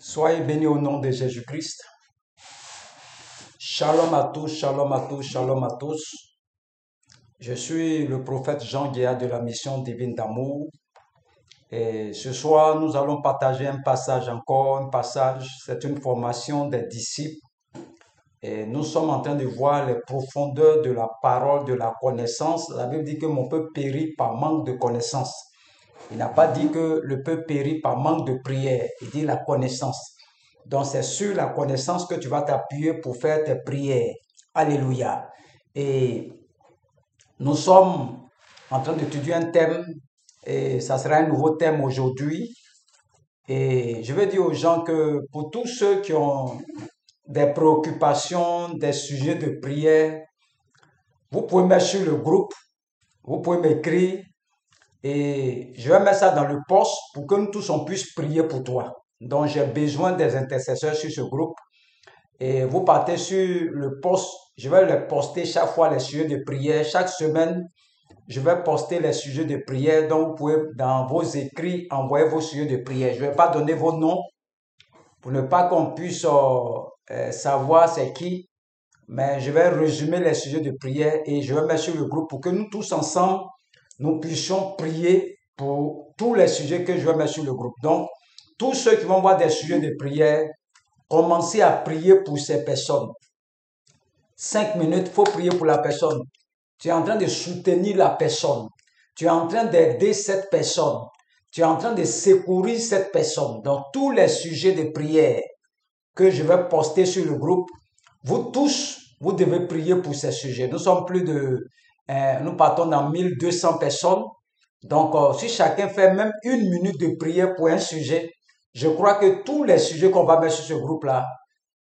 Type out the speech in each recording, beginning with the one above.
Soyez bénis au nom de Jésus-Christ. Shalom à tous, shalom à tous, shalom à tous. Je suis le prophète Jean Guéa de la mission divine d'amour. Et ce soir, nous allons partager un passage, c'est une formation des disciples. Et nous sommes en train de voir les profondeurs de la parole, de la connaissance. La Bible dit que mon peuple périt par manque de connaissance. Il n'a pas dit que le peuple périt par manque de prière. Il dit la connaissance. Donc, c'est sur la connaissance que tu vas t'appuyer pour faire tes prières. Alléluia. Et nous sommes en train d'étudier un thème et ça sera un nouveau thème aujourd'hui. Et je vais dire aux gens que pour tous ceux qui ont des préoccupations, des sujets de prière, vous pouvez mettre sur le groupe, vous pouvez m'écrire et je vais mettre ça dans le post pour que nous tous on puisse prier pour toi. Donc, j'ai besoin des intercesseurs sur ce groupe. Et vous partez sur le post. Je vais les poster chaque fois les sujets de prière. Chaque semaine, je vais poster les sujets de prière. Donc, vous pouvez, dans vos écrits, envoyer vos sujets de prière. Je ne vais pas donner vos noms pour ne pas qu'on puisse savoir c'est qui. Mais je vais résumer les sujets de prière et je vais mettre sur le groupe pour que nous tous ensemble, nous puissions prier pour tous les sujets que je vais mettre sur le groupe. Donc, tous ceux qui vont voir des sujets de prière, commencez à prier pour ces personnes. 5 minutes, il faut prier pour la personne. Tu es en train de soutenir la personne. Tu es en train d'aider cette personne. Tu es en train de secourir cette personne. Dans tous les sujets de prière que je vais poster sur le groupe, vous tous, vous devez prier pour ces sujets. Nous sommes nous partons dans 1200 personnes. Donc, si chacun fait même 1 minute de prière pour un sujet, je crois que tous les sujets qu'on va mettre sur ce groupe-là,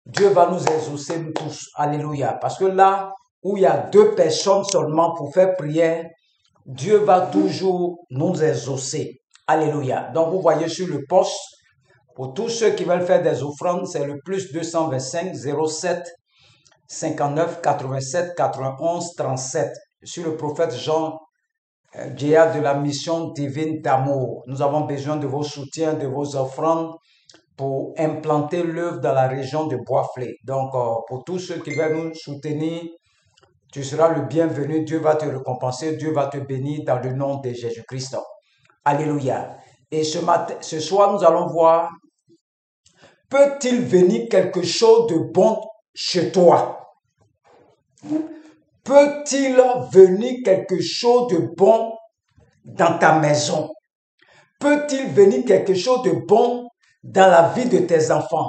Dieu va nous exaucer nous tous. Alléluia. Parce que là où il y a 2 personnes seulement pour faire prière, Dieu va toujours nous exaucer. Alléluia. Donc, vous voyez sur le post, pour tous ceux qui veulent faire des offrandes, c'est le plus 225 07 59 87 91 37. Je suis le prophète Jean Guéa de la mission divine d'amour. Nous avons besoin de vos soutiens, de vos offrandes pour implanter l'œuvre dans la région de Bois-Flé. Donc, pour tous ceux qui veulent nous soutenir, tu seras le bienvenu. Dieu va te récompenser. Dieu va te bénir dans le nom de Jésus-Christ. Alléluia. Et ce soir, nous allons voir, peut-il venir quelque chose de bon chez toi? Peut-il venir quelque chose de bon dans ta maison? Peut-il venir quelque chose de bon dans la vie de tes enfants?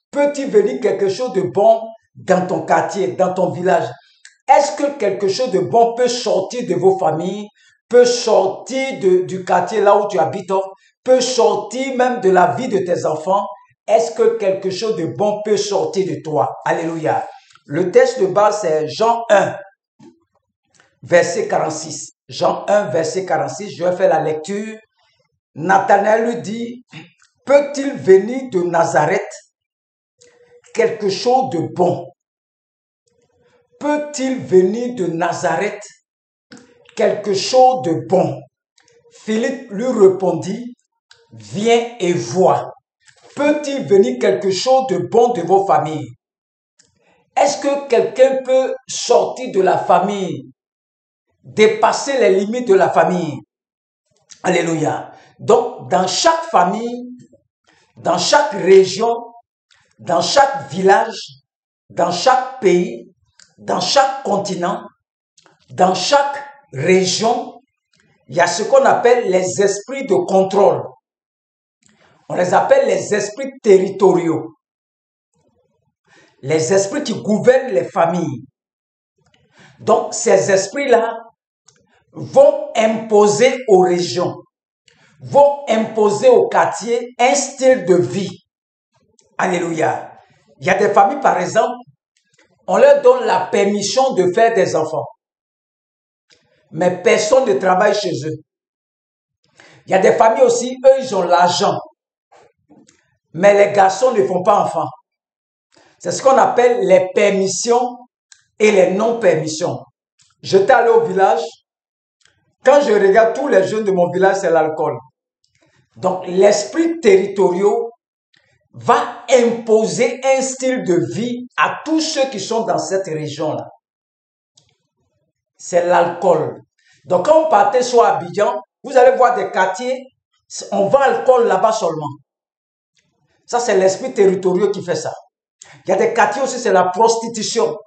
Peut-il venir quelque chose de bon dans ton quartier, dans ton village? Est-ce que quelque chose de bon peut sortir de vos familles, peut sortir du quartier là où tu habites, peut sortir même de la vie de tes enfants? Est-ce que quelque chose de bon peut sortir de toi? Alléluia. Le texte de base, c'est Jean 1, verset 46. Jean 1, verset 46, je vais faire la lecture. Nathanaël lui dit, peut-il venir de Nazareth quelque chose de bon? Peut-il venir de Nazareth quelque chose de bon? Philippe lui répondit, viens et vois. Peut-il venir quelque chose de bon de vos familles? Est-ce que quelqu'un peut sortir de la famille, dépasser les limites de la famille? Alléluia. Donc, dans chaque famille, dans chaque région, dans chaque village, dans chaque pays, dans chaque continent, dans chaque région, il y a ce qu'on appelle les esprits de contrôle. On les appelle les esprits territoriaux. Les esprits qui gouvernent les familles. Donc, ces esprits-là vont imposer aux régions, vont imposer aux quartiers un style de vie. Alléluia. Il y a des familles, par exemple, on leur donne la permission de faire des enfants. Mais personne ne travaille chez eux. Il y a des familles aussi, eux, ils ont l'argent. Mais les garçons ne font pas enfants. C'est ce qu'on appelle les permissions et les non-permissions. J'étais allé au village. Quand je regarde tous les jeunes de mon village, c'est l'alcool. Donc, l'esprit territorial va imposer un style de vie à tous ceux qui sont dans cette région-là. C'est l'alcool. Donc, quand on partait sur Abidjan, vous allez voir des quartiers, on vend l'alcool là-bas seulement. Ça, c'est l'esprit territorial qui fait ça. Il y a des quartiers aussi, c'est la prostitution.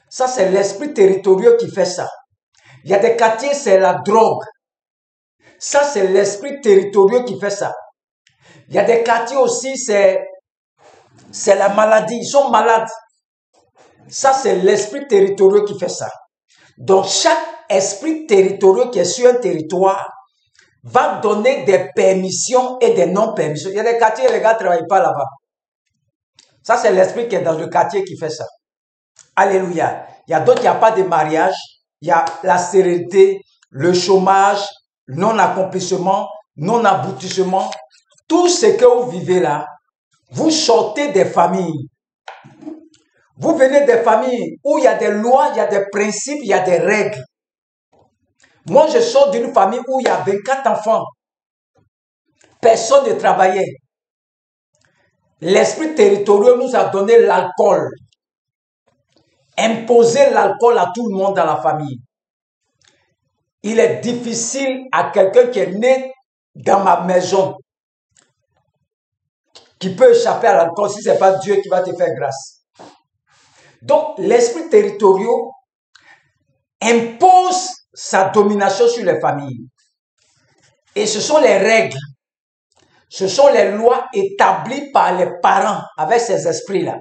Ça, c'est l'esprit territorial qui fait ça. Il y a des quartiers, c'est la drogue. Ça, c'est l'esprit territorial qui fait ça. Il y a des quartiers aussi, c'est la maladie. Ils sont malades. Ça, c'est l'esprit territorial qui fait ça. Donc, chaque esprit territorial qui est sur un territoire va donner des permissions et des non-permissions. Il y a des quartiers, les gars ne travaillent pas là-bas. Ça, c'est l'esprit qui est dans le quartier qui fait ça. Alléluia. Il y a d'autres qui n'ont pas de mariage. Il y a la stérilité, le chômage, non-accomplissement, non-aboutissement. Tout ce que vous vivez là, vous sortez des familles. Vous venez des familles où il y a des lois, il y a des principes, il y a des règles. Moi, je sors d'une famille où il y a 24 enfants. Personne ne travaillait. L'esprit territorial nous a donné l'alcool. Imposer l'alcool à tout le monde dans la famille. Il est difficile à quelqu'un qui est né dans ma maison, qui peut échapper à l'alcool si ce n'est pas Dieu qui va te faire grâce. Donc, l'esprit territorial impose sa domination sur les familles. Et ce sont les règles, ce sont les lois établies par les parents avec ces esprits-là.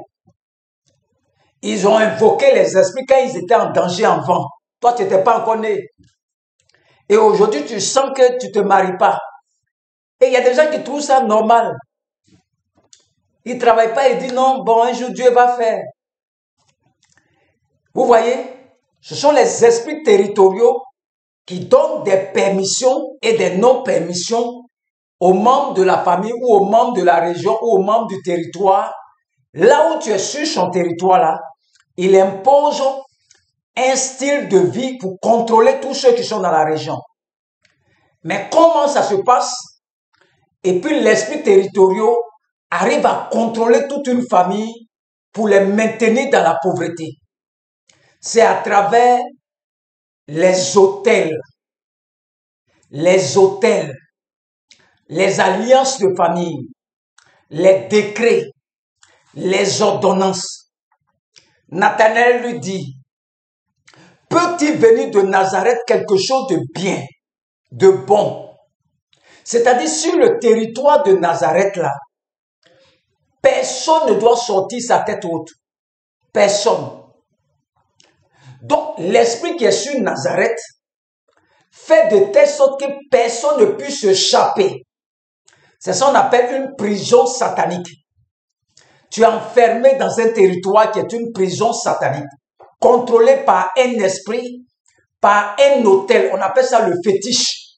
Ils ont invoqué les esprits quand ils étaient en danger avant. Toi, tu n'étais pas encore né. Et aujourd'hui, tu sens que tu ne te maries pas. Et il y a des gens qui trouvent ça normal. Ils ne travaillent pas et disent non, bon, un jour Dieu va faire. Vous voyez, ce sont les esprits territoriaux qui donnent des permissions et des non-permissions aux membres de la famille ou aux membres de la région ou aux membres du territoire. Là où tu es sur son territoire, là, il impose un style de vie pour contrôler tous ceux qui sont dans la région. Mais comment ça se passe? Et puis l'esprit territorial arrive à contrôler toute une famille pour les maintenir dans la pauvreté. C'est à travers les hôtels, les alliances de famille, les décrets, les ordonnances. Nathanaël lui dit, peut-il venir de Nazareth quelque chose de bien, de bon? C'est-à-dire sur le territoire de Nazareth là, personne ne doit sortir sa tête haute. Personne. Donc, l'esprit qui est sur Nazareth fait de telle sorte que personne ne puisse échapper. C'est ça qu'on appelle une prison satanique. Tu es enfermé dans un territoire qui est une prison satanique, contrôlé par un esprit, par un hôtel. On appelle ça le fétiche.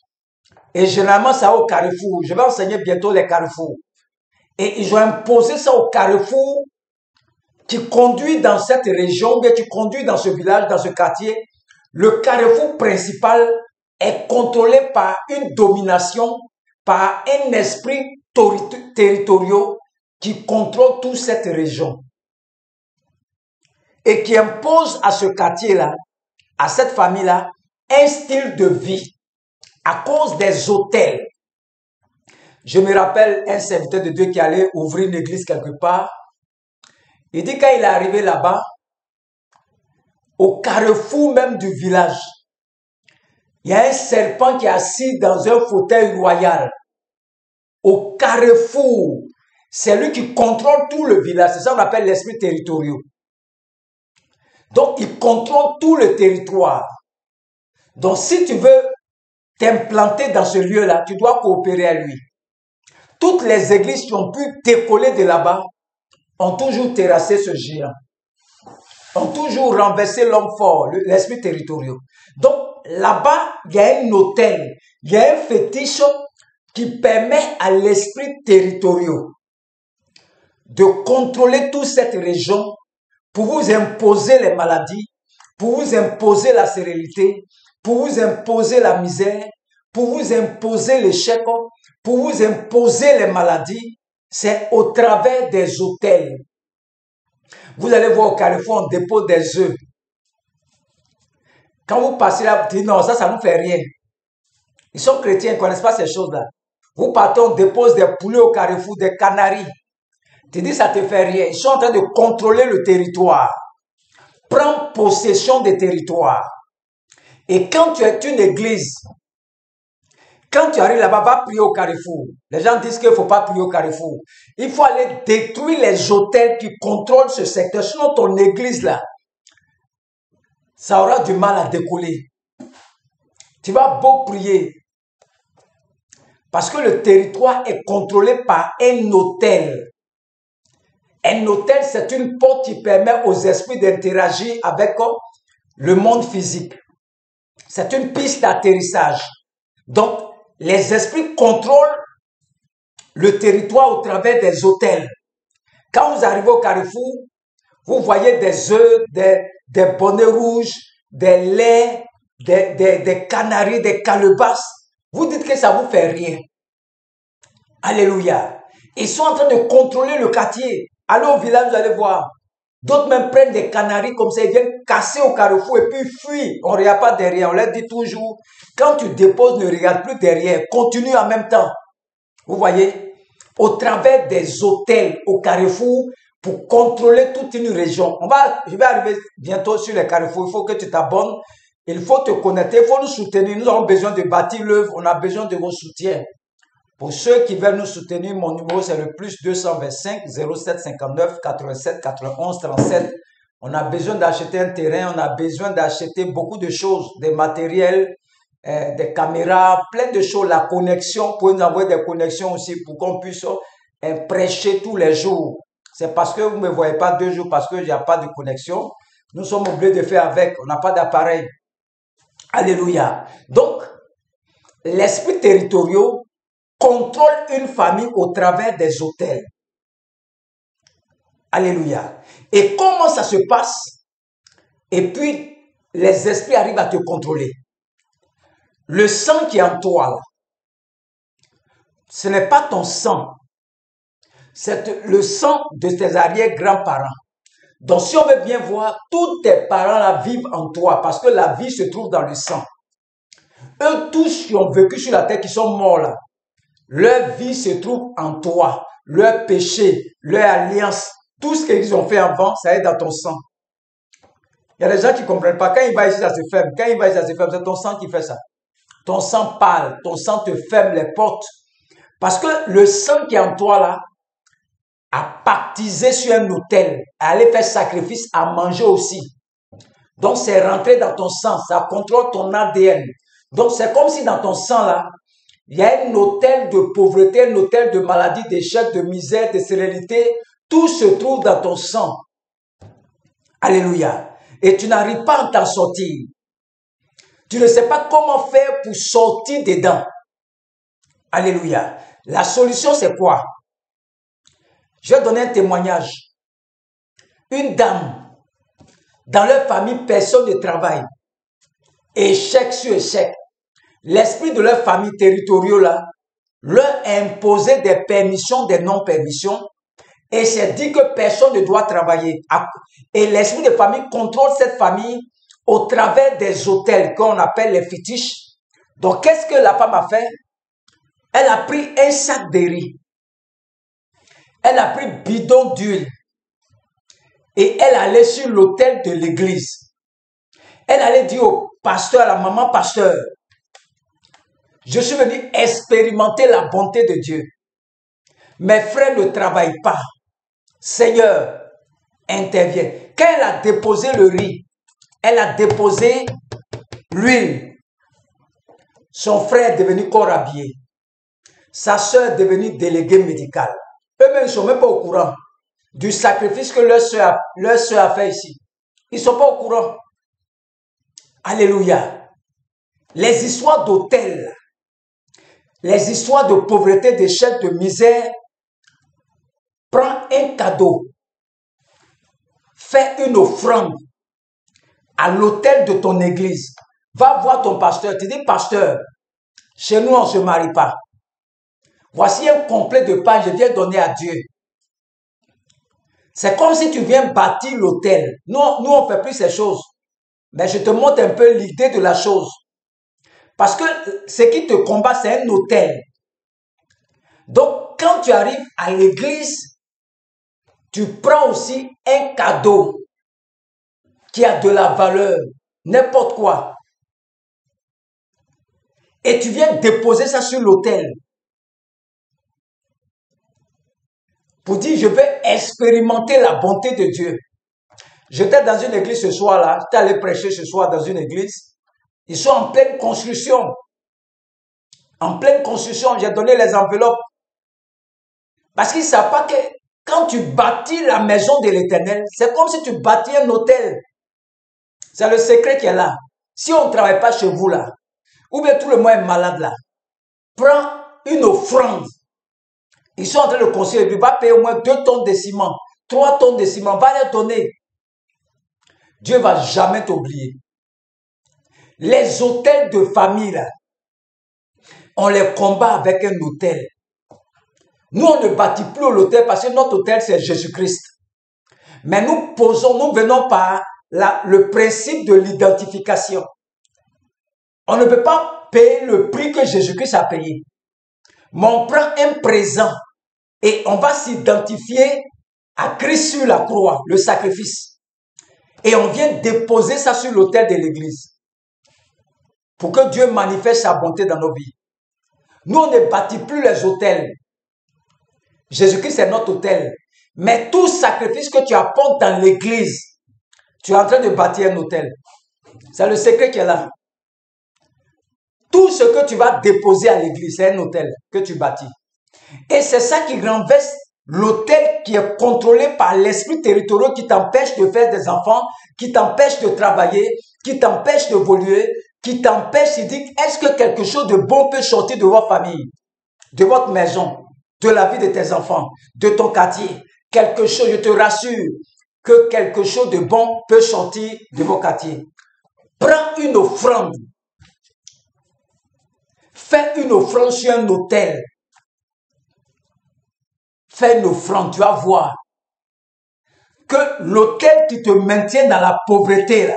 Et généralement, ça au Carrefour. Je vais enseigner bientôt les carrefours. Et ils ont imposé ça au Carrefour qui conduit dans cette région, bien qui conduit dans ce village, dans ce quartier. Le Carrefour principal est contrôlé par une domination, par un esprit territorial qui contrôle toute cette région et qui impose à ce quartier-là, à cette famille-là, un style de vie à cause des hôtels. Je me rappelle un serviteur de Dieu qui allait ouvrir une église quelque part. Il dit quand il est arrivé là-bas, au carrefour même du village, il y a un serpent qui est assis dans un fauteuil royal. Au carrefour, c'est lui qui contrôle tout le village. C'est ça qu'on appelle l'esprit territorial. Donc, il contrôle tout le territoire. Donc, si tu veux t'implanter dans ce lieu-là, tu dois coopérer à lui. Toutes les églises qui ont pu décoller de là-bas ont toujours terrassé ce géant. Ont toujours renversé l'homme fort, l'esprit territorial. Donc, là-bas, il y a un hôtel, il y a un fétiche qui permet à l'esprit territorial de contrôler toute cette région pour vous imposer les maladies, pour vous imposer la stérilité, pour vous imposer la misère, pour vous imposer l'échec, pour vous imposer les maladies, c'est au travers des hôtels. Vous allez voir au Carrefour, on dépose des œufs. Quand vous passez là, vous dites non, ça ne nous fait rien. Ils sont chrétiens, ils ne connaissent pas ces choses-là. Vous partez, on dépose des poulets au Carrefour, des canaris. Tu dis ça ne te fait rien. Ils sont en train de contrôler le territoire. Prends possession des territoires. Et quand tu es une église, quand tu arrives là-bas, va prier au Carrefour. Les gens disent qu'il ne faut pas prier au Carrefour. Il faut aller détruire les hôtels qui contrôlent ce secteur. Sinon, ton église là, ça aura du mal à décoller. Tu vas beau prier. Parce que le territoire est contrôlé par un hôtel. Un hôtel, c'est une porte qui permet aux esprits d'interagir avec le monde physique. C'est une piste d'atterrissage. Donc, les esprits contrôlent le territoire au travers des hôtels. Quand vous arrivez au Carrefour, vous voyez des œufs, des bonnets rouges, des laits, des canaris, des calebasses. Vous dites que ça ne vous fait rien. Alléluia. Ils sont en train de contrôler le quartier. Allez au village, vous allez voir. D'autres même prennent des canaris comme ça, ils viennent casser au Carrefour et puis fuient. On ne regarde pas derrière. On leur dit toujours, quand tu déposes, ne regarde plus derrière. Continue en même temps. Vous voyez, au travers des hôtels au Carrefour pour contrôler toute une région. Je vais arriver bientôt sur les Carrefours. Il faut que tu t'abonnes. Il faut te connecter. Il faut nous soutenir. Nous avons besoin de bâtir l'œuvre. On a besoin de vos soutiens. Pour ceux qui veulent nous soutenir, mon numéro c'est le plus 225 07 59 87 91 37. On a besoin d'acheter un terrain, on a besoin d'acheter beaucoup de choses, des matériels, des caméras, plein de choses, la connexion, vous pouvez nous envoyer des connexions aussi pour qu'on puisse prêcher tous les jours. C'est parce que vous ne me voyez pas 2 jours, parce qu'il n'y a pas de connexion. Nous sommes obligés de faire avec, on n'a pas d'appareil. Alléluia. Donc, l'esprit territorial contrôle une famille au travers des hôtels. Alléluia. Et comment ça se passe? Et puis, les esprits arrivent à te contrôler. Le sang qui est en toi, là, ce n'est pas ton sang. C'est le sang de tes arrière-grands-parents. Donc, si on veut bien voir, tous tes parents là vivent en toi parce que la vie se trouve dans le sang. Eux tous qui ont vécu sur la terre, qui sont morts là, leur vie se trouve en toi. Leur péché, leur alliance, tout ce qu'ils ont fait avant, ça est dans ton sang. Il y a des gens qui ne comprennent pas. Quand il va ici, ça se ferme. Quand il va ici, ça se ferme. C'est ton sang qui fait ça. Ton sang parle. Ton sang te ferme les portes. Parce que le sang qui est en toi là, a pactisé sur un autel, à aller faire sacrifice, à manger aussi. Donc c'est rentré dans ton sang. Ça contrôle ton ADN. Donc c'est comme si dans ton sang là, il y a un hôtel de pauvreté, un hôtel de maladie, d'échec, de misère, de sérénité. Tout se trouve dans ton sang. Alléluia. Et tu n'arrives pas à t'en sortir. Tu ne sais pas comment faire pour sortir dedans. Alléluia. La solution, c'est quoi? Je vais donner un témoignage. Une dame, dans leur famille, personne ne travaille. Échec sur échec. L'esprit de leur famille territoriale là, leur imposait des permissions, des non-permissions, et c'est dit que personne ne doit travailler. Et l'esprit de famille contrôle cette famille au travers des hôtels qu'on appelle les fétiches. Donc, qu'est-ce que la femme a fait? Elle a pris un sac de riz. Elle a pris bidon d'huile. Et elle allait sur l'autel de l'église. Elle allait dire au pasteur, à la maman pasteur, je suis venu expérimenter la bonté de Dieu. Mes frères ne travaillent pas. Seigneur, interviens. Quand elle a déposé le riz, elle a déposé l'huile. Son frère est devenu corps habillé. Sa soeur est devenue déléguée médicale. Eux-mêmes ne sont même pas au courant du sacrifice que leur soeur a fait ici. Ils ne sont pas au courant. Alléluia. Les histoires d'hôtels, les histoires de pauvreté, d'échec, de misère, prends un cadeau, fais une offrande à l'autel de ton église. Va voir ton pasteur, tu dis, pasteur, chez nous on ne se marie pas. Voici un complet de pain, je viens donner à Dieu. C'est comme si tu viens bâtir l'autel. Nous, on ne fait plus ces choses. Mais je te montre un peu l'idée de la chose. Parce que ce qui te combat, c'est un autel. Donc, quand tu arrives à l'église, tu prends aussi un cadeau qui a de la valeur, n'importe quoi. Et tu viens déposer ça sur l'autel. Pour dire, je vais expérimenter la bonté de Dieu. J'étais dans une église ce soir-là, j'étais allé prêcher ce soir dans une église. Ils sont en pleine construction. En pleine construction, j'ai donné les enveloppes. Parce qu'ils ne savent pas que quand tu bâtis la maison de l'Éternel, c'est comme si tu bâtis un hôtel. C'est le secret qui est là. Si on ne travaille pas chez vous là, ou bien tout le monde est malade là, prends une offrande. Ils sont en train de construire, il va payer au moins 2 tonnes de ciment, 3 tonnes de ciment, va les donner. Dieu ne va jamais t'oublier. Les hôtels de famille là, on les combat avec un hôtel. Nous, on ne bâtit plus l'hôtel parce que notre hôtel, c'est Jésus-Christ. Mais nous venons par le principe de l'identification. On ne peut pas payer le prix que Jésus-Christ a payé. Mais on prend un présent et on va s'identifier à Christ sur la croix, le sacrifice. Et on vient déposer ça sur l'autel de l'église. Pour que Dieu manifeste sa bonté dans nos vies. Nous, on ne bâtit plus les hôtels. Jésus-Christ est notre hôtel. Mais tout sacrifice que tu apportes dans l'église, tu es en train de bâtir un hôtel. C'est le secret qui est là. Tout ce que tu vas déposer à l'église, c'est un hôtel que tu bâtis. Et c'est ça qui renverse l'hôtel qui est contrôlé par l'esprit territorial qui t'empêche de faire des enfants, qui t'empêche de travailler, qui t'empêche d'évoluer, qui t'empêche, il dit, est-ce que quelque chose de bon peut sortir de votre famille, de votre maison, de la vie de tes enfants, de ton quartier? Quelque chose, je te rassure, que quelque chose de bon peut sortir de vos quartiers. Prends une offrande. Fais une offrande sur un autel. Fais une offrande, tu vas voir que l'autel qui te maintient dans la pauvreté,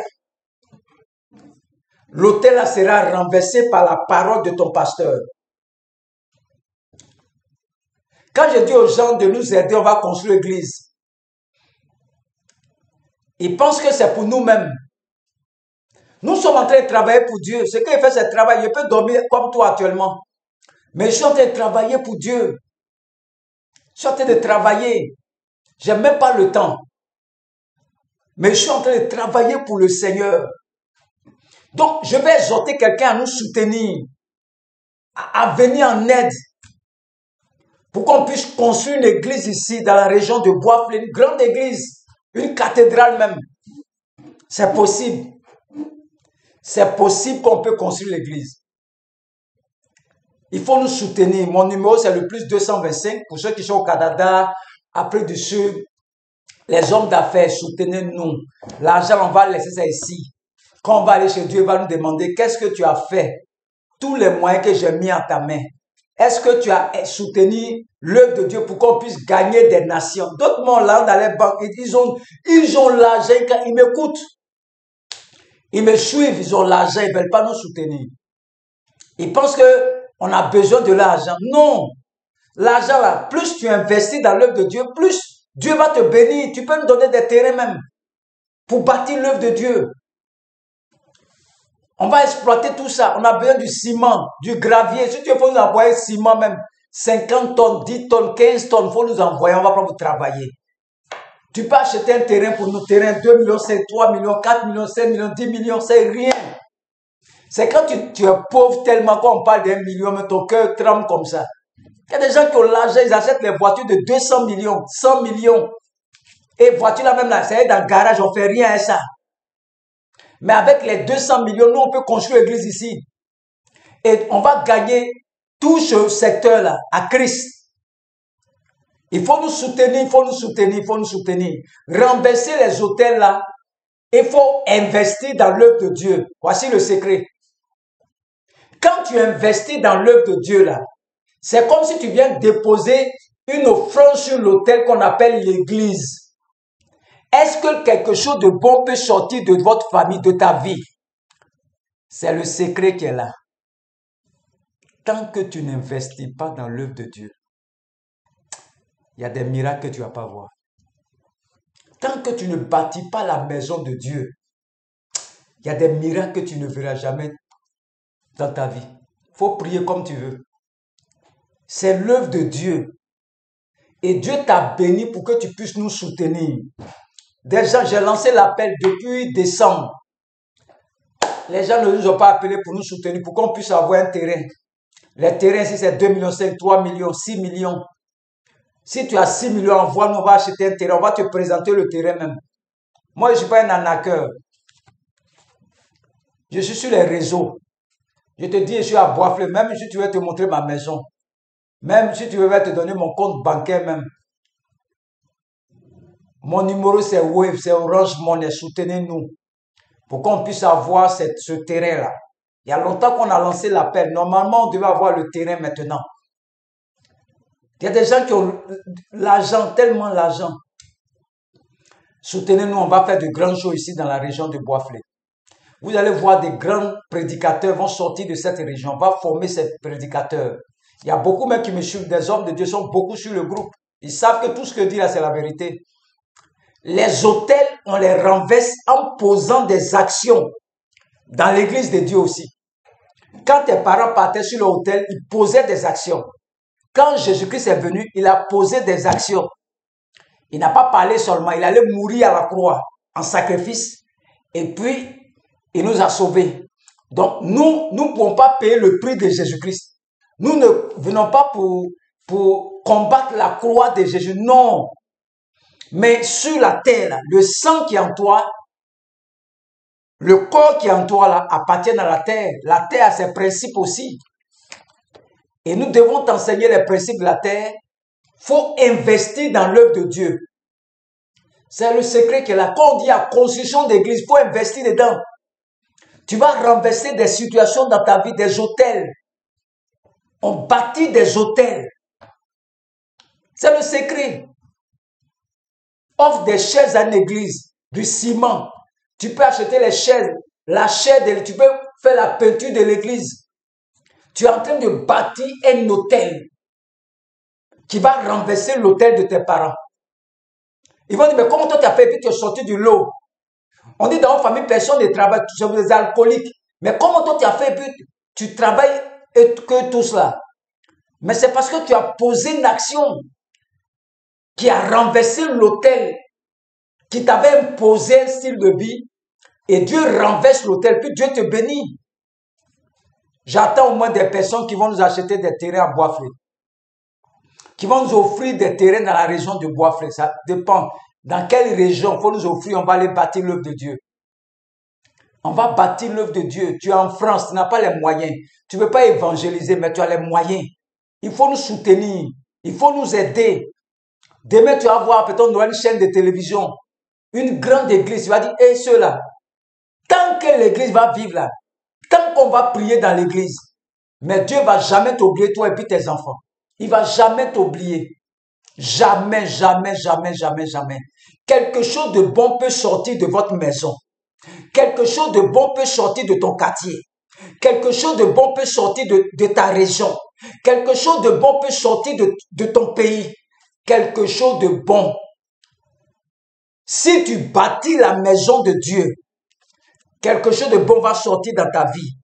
l'autel là sera renversé par la parole de ton pasteur. Quand je dis aux gens de nous aider, on va construire l'église. Ils pensent que c'est pour nous-mêmes. Nous sommes en train de travailler pour Dieu. Ce qu'il fait, c'est de travailler. Je peux dormir comme toi actuellement. Mais je suis en train de travailler pour Dieu. Je suis en train de travailler. Je n'ai même pas le temps. Mais je suis en train de travailler pour le Seigneur. Donc, je vais exhorter quelqu'un à nous soutenir, à venir en aide, pour qu'on puisse construire une église ici, dans la région de Bois-Flé, une grande église, une cathédrale même. C'est possible. C'est possible qu'on peut construire l'église. Il faut nous soutenir. Mon numéro, c'est le plus 225. Pour ceux qui sont au Canada, Afrique du Sud, les hommes d'affaires, soutenez-nous. L'argent, on va laisser ça ici. Quand on va aller chez Dieu, il va nous demander, qu'est-ce que tu as fait? Tous les moyens que j'ai mis en ta main. Est-ce que tu as soutenu l'œuvre de Dieu pour qu'on puisse gagner des nations? D'autres mondes là, dans les banques, ils ont l'argent, ils m'écoutent. Ils me suivent, ils ont l'argent, ils ne veulent pas nous soutenir. Ils pensent qu'on a besoin de l'argent. Non. L'argent là, plus tu investis dans l'œuvre de Dieu, plus Dieu va te bénir. Tu peux nous donner des terrains même pour bâtir l'œuvre de Dieu. On va exploiter tout ça. On a besoin du ciment, du gravier. Si tu veux nous envoyer ciment même, 50 tonnes, 10 tonnes, 15 tonnes, il faut nous envoyer. On va prendre pour travailler. Tu peux acheter un terrain pour nos terrains, 2 millions, c'est 3 millions, 4 millions, 5 millions, 10 millions, c'est rien. C'est quand tu es pauvre tellement qu'on parle d'1 million, mais ton cœur tremble comme ça. Il y a des gens qui ont l'argent, ils achètent les voitures de 200 millions, 100 millions. Et voiture là même là, c'est dans le garage, on ne fait rien à ça. Mais avec les 200 millions, nous, on peut construire l'église ici. Et on va gagner tout ce secteur-là à Christ. Il faut nous soutenir, il faut nous soutenir, il faut nous soutenir. Renverser les hôtels-là, il faut investir dans l'œuvre de Dieu. Voici le secret. Quand tu investis dans l'œuvre de Dieu, là, C'est comme si tu viens déposer une offrande sur l'autel qu'on appelle l'église. Est-ce que quelque chose de bon peut sortir de votre famille, de ta vie? C'est le secret qui est là. Tant que tu n'investis pas dans l'œuvre de Dieu, il y a des miracles que tu ne vas pas voir. Tant que tu ne bâtis pas la maison de Dieu, il y a des miracles que tu ne verras jamais dans ta vie. Il faut prier comme tu veux. C'est l'œuvre de Dieu. Et Dieu t'a béni pour que tu puisses nous soutenir. Déjà, j'ai lancé l'appel depuis décembre. Les gens ne nous ont pas appelés pour nous soutenir, pour qu'on puisse avoir un terrain. Les terrains, si c'est 2,5 millions, 3 millions, 6 millions. Si tu as 6 millions, envoie-nous, on va acheter un terrain, on va te présenter le terrain même. Moi, je ne suis pas un arnaqueur. Je suis sur les réseaux. Je te dis, je suis à Boisflé, même si tu veux te montrer ma maison. Même si tu veux te donner mon compte bancaire même. Mon numéro c'est Wave, c'est Orange Money, soutenez-nous. Pour qu'on puisse avoir ce terrain-là. Il y a longtemps qu'on a lancé l'appel. Normalement, on devait avoir le terrain maintenant. Il y a des gens qui ont l'argent, tellement l'argent. Soutenez-nous, on va faire de grandes choses ici dans la région de Boisflé. Vous allez voir des grands prédicateurs vont sortir de cette région. On va former ces prédicateurs. Il y a beaucoup même qui me suivent, des hommes de Dieu sont beaucoup sur le groupe. Ils savent que tout ce que je dis là, c'est la vérité. Les hôtels, on les renverse en posant des actions dans l'église de Dieu aussi. Quand tes parents partaient sur l'hôtel, ils posaient des actions. Quand Jésus-Christ est venu, il a posé des actions. Il n'a pas parlé seulement, il allait mourir à la croix en sacrifice. Et puis, il nous a sauvés. Donc, nous ne pouvons pas payer le prix de Jésus-Christ. Nous ne venons pas pour combattre la croix de Jésus. Non. Mais sur la terre, là, le sang qui est en toi, le corps qui est en toi là, appartient à la terre. La terre a ses principes aussi. Et nous devons t'enseigner les principes de la terre. Il faut investir dans l'œuvre de Dieu. C'est le secret que là. Quand on dit à construction d'église, il faut investir dedans. Tu vas renverser des situations dans ta vie, des hôtels. On bâtit des hôtels. C'est le secret. Offre des chaises à une église, du ciment. Tu peux acheter les chaises, la chaise, tu peux faire la peinture de l'église. Tu es en train de bâtir un hôtel qui va renverser l'hôtel de tes parents. Ils vont dire, mais comment toi tu as fait, puis tu es sorti du lot? On dit dans une famille, personne ne travaille, tu es des alcooliques. Mais comment toi tu as fait, puis tu travailles et que tout cela? Mais c'est parce que tu as posé une action qui a renversé l'hôtel, qui t'avait imposé un style de vie, et Dieu renverse l'hôtel, puis Dieu te bénit. J'attends au moins des personnes qui vont nous acheter des terrains à Boisflé, qui vont nous offrir des terrains dans la région de Boisflé. Ça dépend dans quelle région il faut nous offrir, on va aller bâtir l'œuvre de Dieu. On va bâtir l'œuvre de Dieu. Tu es en France, tu n'as pas les moyens. Tu ne peux pas évangéliser, mais tu as les moyens. Il faut nous soutenir, il faut nous aider. Demain, tu vas voir, peut-être, on aura une chaîne de télévision, une grande église. Tu vas dire, hé, ceux-là, tant que l'église va vivre là, tant qu'on va prier dans l'église, mais Dieu ne va jamais t'oublier, toi et puis tes enfants. Il ne va jamais t'oublier. Jamais, jamais, jamais, jamais, jamais. Quelque chose de bon peut sortir de votre maison. Quelque chose de bon peut sortir de ton quartier. Quelque chose de bon peut sortir de ta région. Quelque chose de bon peut sortir de ton pays. Quelque chose de bon. Si tu bâtis la maison de Dieu, quelque chose de bon va sortir dans ta vie.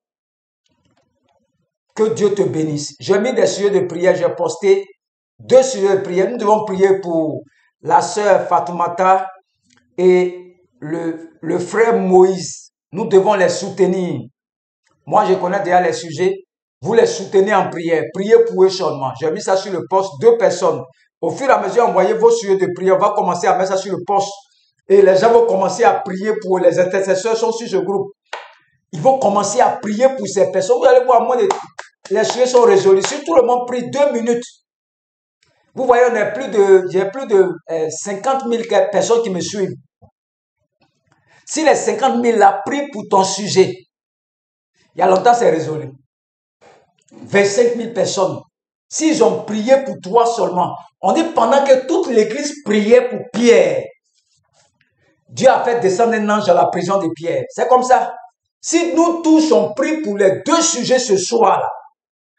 Que Dieu te bénisse. J'ai mis des sujets de prière, j'ai posté 2 sujets de prière. Nous devons prier pour la sœur Fatoumata et le frère Moïse. Nous devons les soutenir. Moi, je connais déjà les sujets. Vous les soutenez en prière. Priez pour eux seulement. J'ai mis ça sur le poste, 2 personnes. Au fur et à mesure, envoyez vos sujets de prière. On va commencer à mettre ça sur le poste. Et les gens vont commencer à prier pour les intercesseurs sont sur ce groupe. Ils vont commencer à prier pour ces personnes. Vous allez voir, moi, les sujets sont résolus. Si tout le monde prie 2 minutes, vous voyez, j'ai plus de 50 000 personnes qui me suivent. Si les 50 000 là prient pour ton sujet, il y a longtemps c'est résolu. 25 000 personnes. s'ils ont prié pour toi seulement, on dit pendant que toute l'église priait pour Pierre, Dieu a fait descendre un ange à la prison de Pierre. C'est comme ça. Si nous tous on prie pour les deux sujets ce soir-là,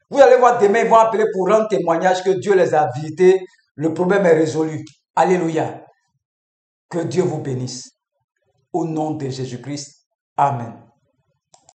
vous allez voir demain, ils vont appeler pour rendre témoignage que Dieu les a visités. Le problème est résolu. Alléluia. Que Dieu vous bénisse. Au nom de Jésus-Christ. Amen.